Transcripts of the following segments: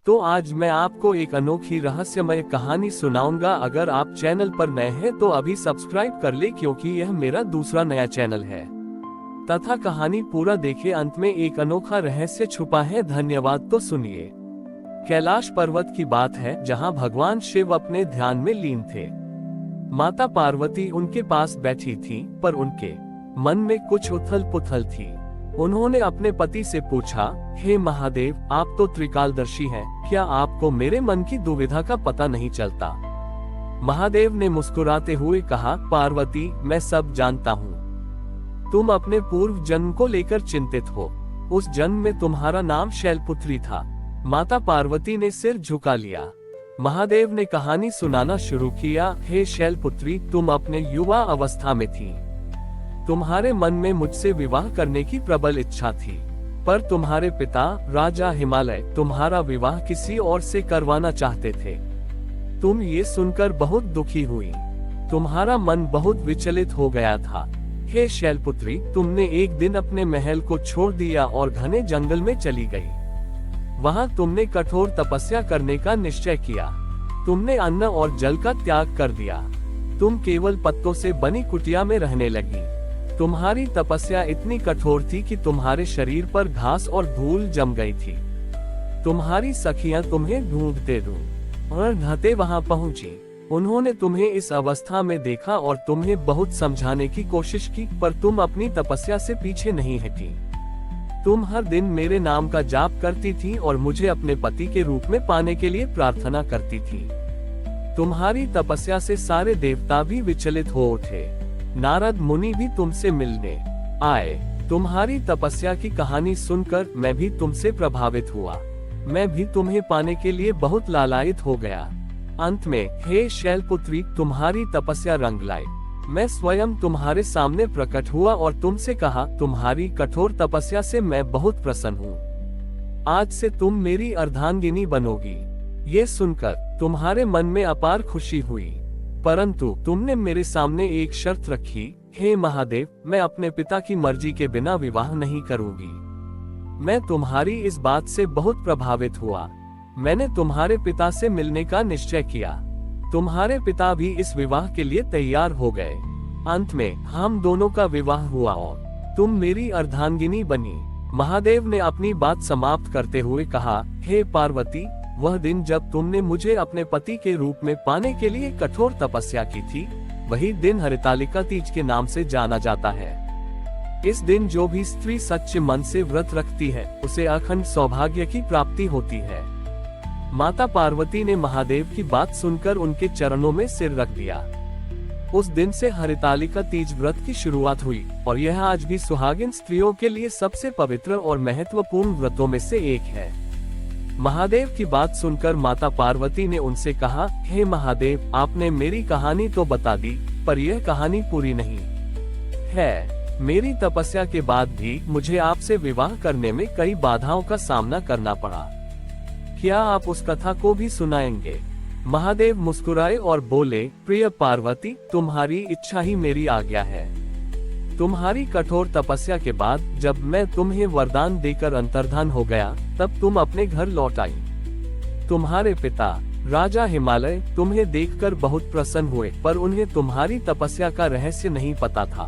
तो आज मैं आपको एक अनोखी रहस्यमय कहानी सुनाऊंगा। अगर आप चैनल पर नए हैं तो अभी सब्सक्राइब कर ले, क्योंकि यह मेरा दूसरा नया चैनल है। तथा कहानी पूरा देखे, अंत में एक अनोखा रहस्य छुपा है। धन्यवाद। तो सुनिए। कैलाश पर्वत की बात है, जहां भगवान शिव अपने ध्यान में लीन थे। माता पार्वती उनके पास बैठी थीं, पर उनके मन में कुछ उथल पुथल थी। उन्होंने अपने पति से पूछा, हे महादेव, आप तो त्रिकालदर्शी हैं, क्या आपको मेरे मन की दुविधा का पता नहीं चलता? महादेव ने मुस्कुराते हुए कहा, पार्वती, मैं सब जानता हूँ। तुम अपने पूर्व जन्म को लेकर चिंतित हो। उस जन्म में तुम्हारा नाम शैलपुत्री था। माता पार्वती ने सिर झुका लिया। महादेव ने कहानी सुनाना शुरू किया। हे शैलपुत्री, तुम अपने युवा अवस्था में थी। तुम्हारे मन में मुझसे विवाह करने की प्रबल इच्छा थी, पर तुम्हारे पिता राजा हिमालय तुम्हारा विवाह किसी और से करवाना चाहते थे। तुम ये सुनकर बहुत दुखी हुई। तुम्हारा मन बहुत विचलित हो गया था। हे शैलपुत्री, तुमने एक दिन अपने महल को छोड़ दिया और घने जंगल में चली गई। वहां तुमने कठोर तपस्या करने का निश्चय किया। तुमने अन्न और जल का त्याग कर दिया। तुम केवल पत्तों से बनी कुटिया में रहने लगी। तुम्हारी तपस्या इतनी कठोर थी कि तुम्हारे शरीर पर घास और धूल जम गई थी। तुम्हारी सखियां तुम्हें ढूंढते ढूंढते वहां पहुंची। उन्होंने तुम्हें इस अवस्था में देखा और तुम्हें बहुत समझाने की कोशिश की, पर तुम अपनी तपस्या से पीछे नहीं हटी। तुम हर दिन मेरे नाम का जाप करती थी और मुझे अपने पति के रूप में पाने के लिए प्रार्थना करती थी। तुम्हारी तपस्या से सारे देवता भी विचलित हो उठे। नारद मुनि भी तुमसे मिलने आए। तुम्हारी तपस्या की कहानी सुनकर मैं भी तुमसे प्रभावित हुआ। मैं भी तुम्हें पाने के लिए बहुत लालायित हो गया। अंत में, हे शैलपुत्री, तुम्हारी तपस्या रंग लाई। मैं स्वयं तुम्हारे सामने प्रकट हुआ और तुमसे कहा, तुम्हारी कठोर तपस्या से मैं बहुत प्रसन्न हूँ। आज से तुम मेरी अर्धांगिनी बनोगी। ये सुनकर तुम्हारे मन में अपार खुशी हुई, परंतु तुमने मेरे सामने एक शर्त रखी। हे महादेव, मैं अपने पिता की मर्जी के बिना विवाह नहीं करूंगी। मैं तुम्हारी इस बात से बहुत प्रभावित हुआ। मैंने तुम्हारे पिता से मिलने का निश्चय किया। तुम्हारे पिता भी इस विवाह के लिए तैयार हो गए। अंत में हम दोनों का विवाह हुआ और तुम मेरी अर्धांगिनी बनी। महादेव ने अपनी बात समाप्त करते हुए कहा, हे पार्वती, वह दिन जब तुमने मुझे अपने पति के रूप में पाने के लिए कठोर तपस्या की थी, वही दिन हरितालिका तीज के नाम से जाना जाता है। इस दिन जो भी स्त्री सच्चे मन से व्रत रखती है, उसे अखंड सौभाग्य की प्राप्ति होती है। माता पार्वती ने महादेव की बात सुनकर उनके चरणों में सिर रख दिया। उस दिन से हरितालिका तीज व्रत की शुरुआत हुई और यह आज भी सुहागिन स्त्रियों के लिए सबसे पवित्र और महत्वपूर्ण व्रतों में से एक है। महादेव की बात सुनकर माता पार्वती ने उनसे कहा, हे महादेव, आपने मेरी कहानी तो बता दी, पर यह कहानी पूरी नहीं है। मेरी तपस्या के बाद भी मुझे आपसे विवाह करने में कई बाधाओं का सामना करना पड़ा। क्या आप उस कथा को भी सुनाएंगे? महादेव मुस्कुराए और बोले, प्रिय पार्वती, तुम्हारी इच्छा ही मेरी आज्ञा है। तुम्हारी कठोर तपस्या के बाद जब मैं तुम्हें वरदान देकर अंतर्धान हो गया, तब तुम अपने घर लौट आई। तुम्हारे पिता राजा हिमालय तुम्हें देखकर बहुत प्रसन्न हुए, पर उन्हें तुम्हारी तपस्या का रहस्य नहीं पता था।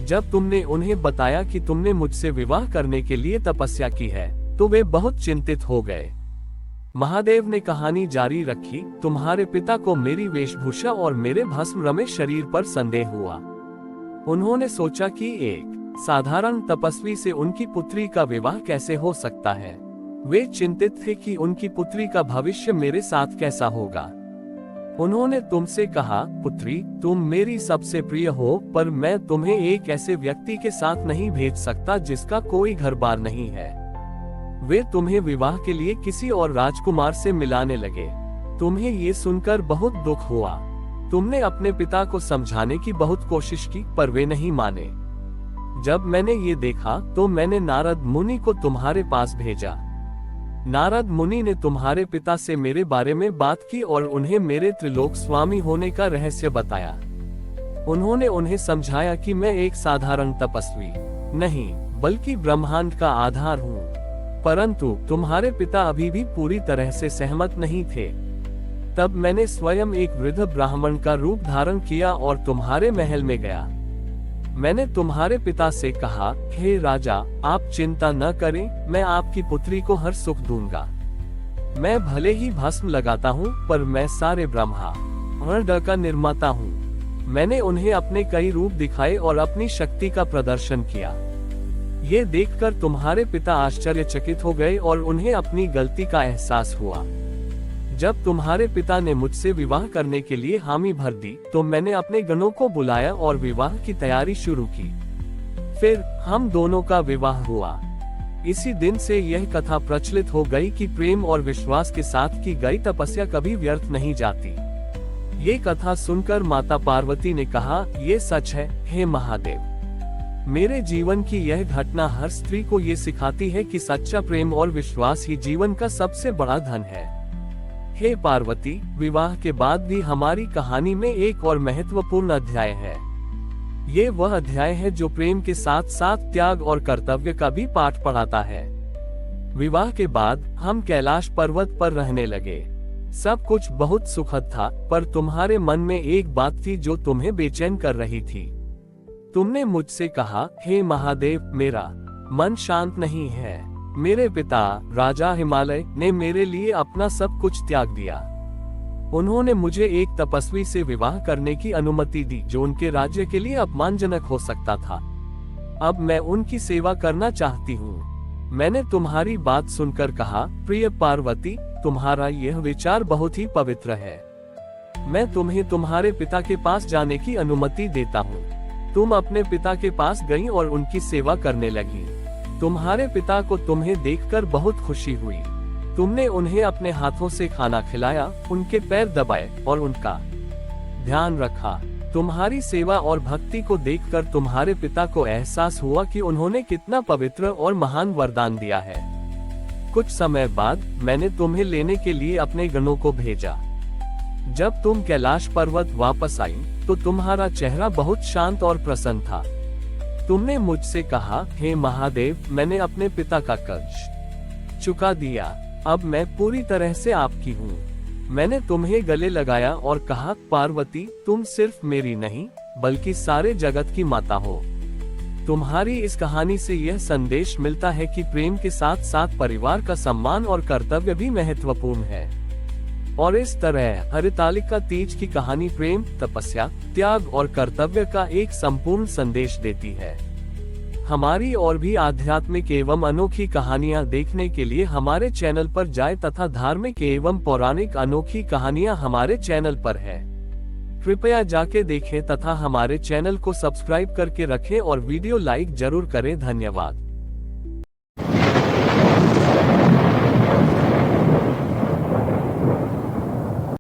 जब तुमने उन्हें बताया कि तुमने मुझसे विवाह करने के लिए तपस्या की है, तो वे बहुत चिंतित हो गए। महादेव ने कहानी जारी रखी। तुम्हारे पिता को मेरी वेशभूषा और मेरे भस्म रमे शरीर पर संदेह हुआ। उन्होंने सोचा कि एक साधारण तपस्वी से उनकी पुत्री का विवाह कैसे हो सकता है। वे चिंतित थे कि उनकी पुत्री का भविष्य मेरे साथ कैसा होगा। उन्होंने तुमसे कहा, पुत्री, तुम मेरी सबसे प्रिय हो, पर मैं तुम्हें एक ऐसे व्यक्ति के साथ नहीं भेज सकता जिसका कोई घर बार नहीं है। वे तुम्हें विवाह के लिए किसी और राजकुमार से मिलाने लगे। तुम्हें ये सुनकर बहुत दुख हुआ। तुमने अपने पिता को समझाने की बहुत कोशिश की, पर वे नहीं माने। जब मैंने ये देखा तो मैंने नारद मुनि को तुम्हारे पास भेजा। नारद मुनि ने तुम्हारे पिता से मेरे बारे में बात की और उन्हें मेरे त्रिलोक स्वामी होने का रहस्य बताया। उन्होंने उन्हें समझाया कि मैं एक साधारण तपस्वी नहीं, बल्कि ब्रह्मांड का आधार हूँ। परंतु तुम्हारे पिता अभी भी पूरी तरह से सहमत नहीं थे। तब मैंने स्वयं एक वृद्ध ब्राह्मण का रूप धारण किया और तुम्हारे महल में गया। मैंने तुम्हारे पिता से कहा, हे राजा, आप चिंता न करें, मैं आपकी पुत्री को हर सुख दूंगा। मैं भले ही भस्म लगाता हूँ, पर मैं सारे ब्रह्मांड का निर्माता हूँ। मैंने उन्हें अपने कई रूप दिखाए और अपनी शक्ति का प्रदर्शन किया। ये देखकर तुम्हारे पिता आश्चर्यचकित हो गए और उन्हें अपनी गलती का एहसास हुआ। जब तुम्हारे पिता ने मुझसे विवाह करने के लिए हामी भर दी, तो मैंने अपने गणों को बुलाया और विवाह की तैयारी शुरू की। फिर हम दोनों का विवाह हुआ। इसी दिन से यह कथा प्रचलित हो गई कि प्रेम और विश्वास के साथ की गई तपस्या कभी व्यर्थ नहीं जाती। ये कथा सुनकर माता पार्वती ने कहा, ये सच है, हे महादेव। मेरे जीवन की यह घटना हर स्त्री को ये सिखाती है कि सच्चा प्रेम और विश्वास ही जीवन का सबसे बड़ा धन है। हे पार्वती, विवाह के बाद भी हमारी कहानी में एक और महत्वपूर्ण अध्याय है। ये वह अध्याय है जो प्रेम के साथ साथ त्याग और कर्तव्य का भी पाठ पढ़ाता है। विवाह के बाद हम कैलाश पर्वत पर रहने लगे। सब कुछ बहुत सुखद था, पर तुम्हारे मन में एक बात थी जो तुम्हें बेचैन कर रही थी। तुमने मुझसे कहा, हे महादेव, मेरा मन शांत नहीं है। मेरे पिता राजा हिमालय ने मेरे लिए अपना सब कुछ त्याग दिया। उन्होंने मुझे एक तपस्वी से विवाह करने की अनुमति दी जो उनके राज्य के लिए अपमानजनक हो सकता था। अब मैं उनकी सेवा करना चाहती हूँ। मैंने तुम्हारी बात सुनकर कहा, प्रिय पार्वती, तुम्हारा यह विचार बहुत ही पवित्र है। मैं तुम्हें तुम्हारे पिता के पास जाने की अनुमति देता हूँ। तुम अपने पिता के पास गई और उनकी सेवा करने लगी। तुम्हारे पिता को तुम्हें देखकर बहुत खुशी हुई। तुमने उन्हें अपने हाथों से खाना खिलाया, उनके पैर दबाए और उनका ध्यान रखा। तुम्हारी सेवा और भक्ति को देखकर तुम्हारे पिता को एहसास हुआ कि उन्होंने कितना पवित्र और महान वरदान दिया है। कुछ समय बाद मैंने तुम्हें लेने के लिए अपने गणों को भेजा। जब तुम कैलाश पर्वत वापस आई, तो तुम्हारा चेहरा बहुत शांत और प्रसन्न था। तुमने मुझसे कहा, हे महादेव, मैंने अपने पिता का कर्ज चुका दिया। अब मैं पूरी तरह से आपकी हूँ। मैंने तुम्हें गले लगाया और कहा, पार्वती, तुम सिर्फ मेरी नहीं, बल्कि सारे जगत की माता हो। तुम्हारी इस कहानी से यह संदेश मिलता है कि प्रेम के साथ साथ परिवार का सम्मान और कर्तव्य भी महत्वपूर्ण है। और इस तरह हरितालिका तीज की कहानी प्रेम, तपस्या, त्याग और कर्तव्य का एक संपूर्ण संदेश देती है। हमारी और भी आध्यात्मिक एवं अनोखी कहानियां देखने के लिए हमारे चैनल पर जाएं तथा धार्मिक एवं पौराणिक अनोखी कहानियां हमारे चैनल पर है। कृपया जाके देखें तथा हमारे चैनल को सब्सक्राइब करके रखें और वीडियो लाइक जरूर करें। धन्यवाद।